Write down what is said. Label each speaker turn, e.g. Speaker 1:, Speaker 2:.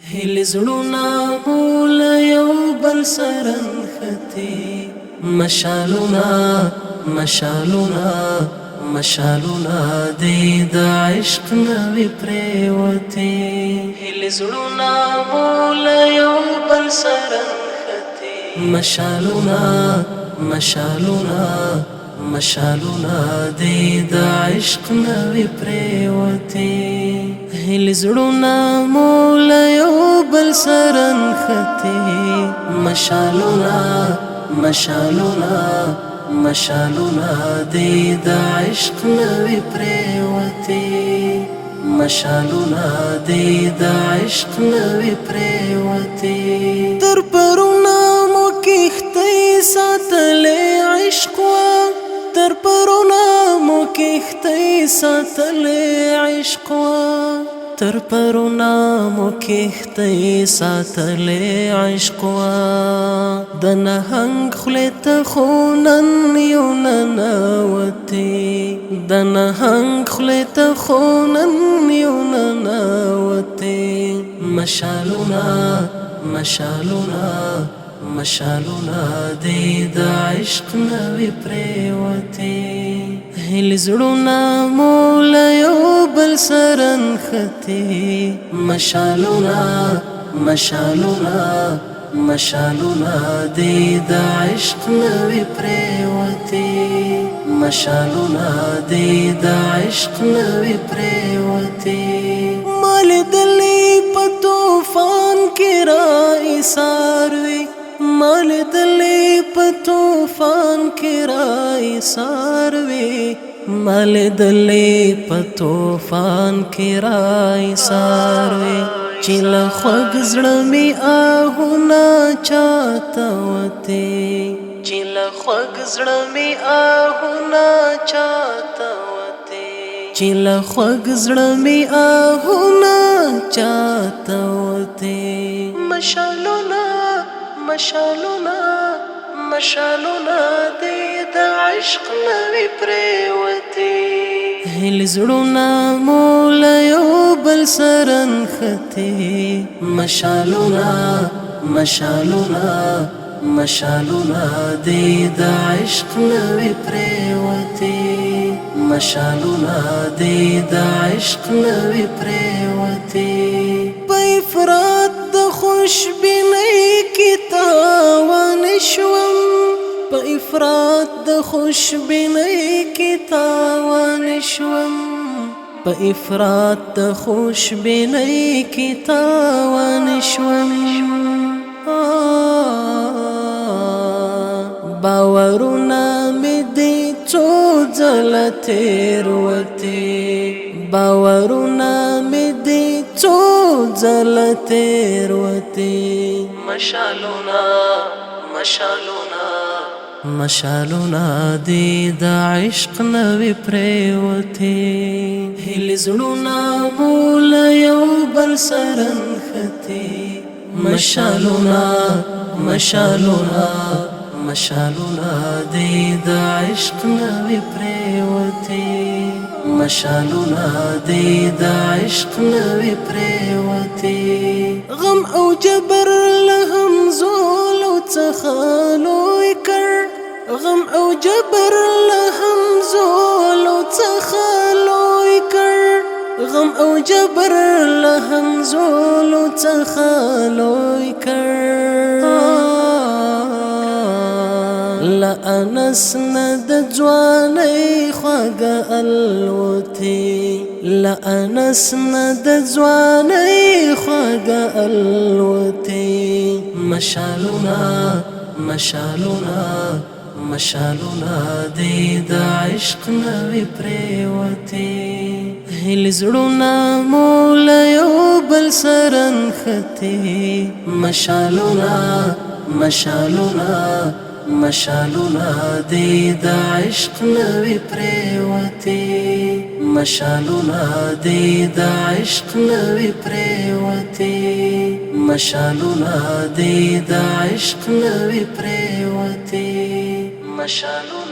Speaker 1: هیل زړونه مول یو بل سره نښتي مشالونه مشالونه مشالونه د عشق نوې پریوتي هیل زړونه مول یو بل سره نښتي مشالونه مشالونه مشالونه د عشق نوې پریوتي هیل زړونه مول یو بل سره نښتي مشالونه مشالونه مشالونه د عشق نوې پریوتي مشالونه د عشق نوې پریوتي تر پرونه مو کښتۍ ساتلې عشق وا تر پرونه مو کښتۍ ساتلې عشق وا تر پرونه مو کښتۍ ساتلې عشق وا د نهنګ خولې ته خو نن یو ننوتې د نهنګ خولې ته خو نن یو ننوتې مشالونه مشالونه مشالونه د عشق نوې پریوتي هیل زړونه مول یو بل سره نښتي مشالونه مشالونه مشالونه د عشق نوې پریوتي مشالونه د عشق نوې پریوتي مال دلې په طوفان کې را ایثار وي مال دلې په طوفان کې را ایثار وي مال دلې په طوفان کې را ایثار وي چې له خوږ زړه مې آهونه چاته وتې چې له خوږ زړه مې آهونه چاته وتې چې له خوږ زړه مې آهونه چاته وتې مشالونه مشالونه مشالونه د عشق نوې پریوتي هیل زړونه مول یو بل سره نښتي مشالونه مشالونه مشالونه د عشق نوې پریوتي مشالونه د عشق نوې پریوتي په افراط د خوشبینۍ کې تاوان شوم په افراط د خوشبینۍ کې تاوان شوم په افراط د خوشبینۍ کې تاوان شوم باورونه مې دې څو ځله تېروتې باورونه مې دې څو ځله تېروتې مشالونه مشالونه مشالونه د عشق نوې پریوتي هیل زړونه مول یو بل سره نښتي مشالونه مشالونه مشالونه د عشق نوې پریوتي مشالونه د عشق نوې پریوتي غم او جبر له همزولو څخه لوی کړ غم او جبر له همزولو څخه لوی کړ غم او جبر له همزولو څخه لوی کړ لا انس نه د ځوانۍ خواږه الوتې لا انس نه د ځوانۍ خواږه الوتې مشالونه مشالونه مشالونه د عشق نوې پریوتي هیل زړونه مول یو بل سره نښتي مشالونه مشالونه مشالونه د عشق نوې پریوتي مشالونه د عشق نوې پریوتي مشالونه د عشق نوې پریوتي مشالونه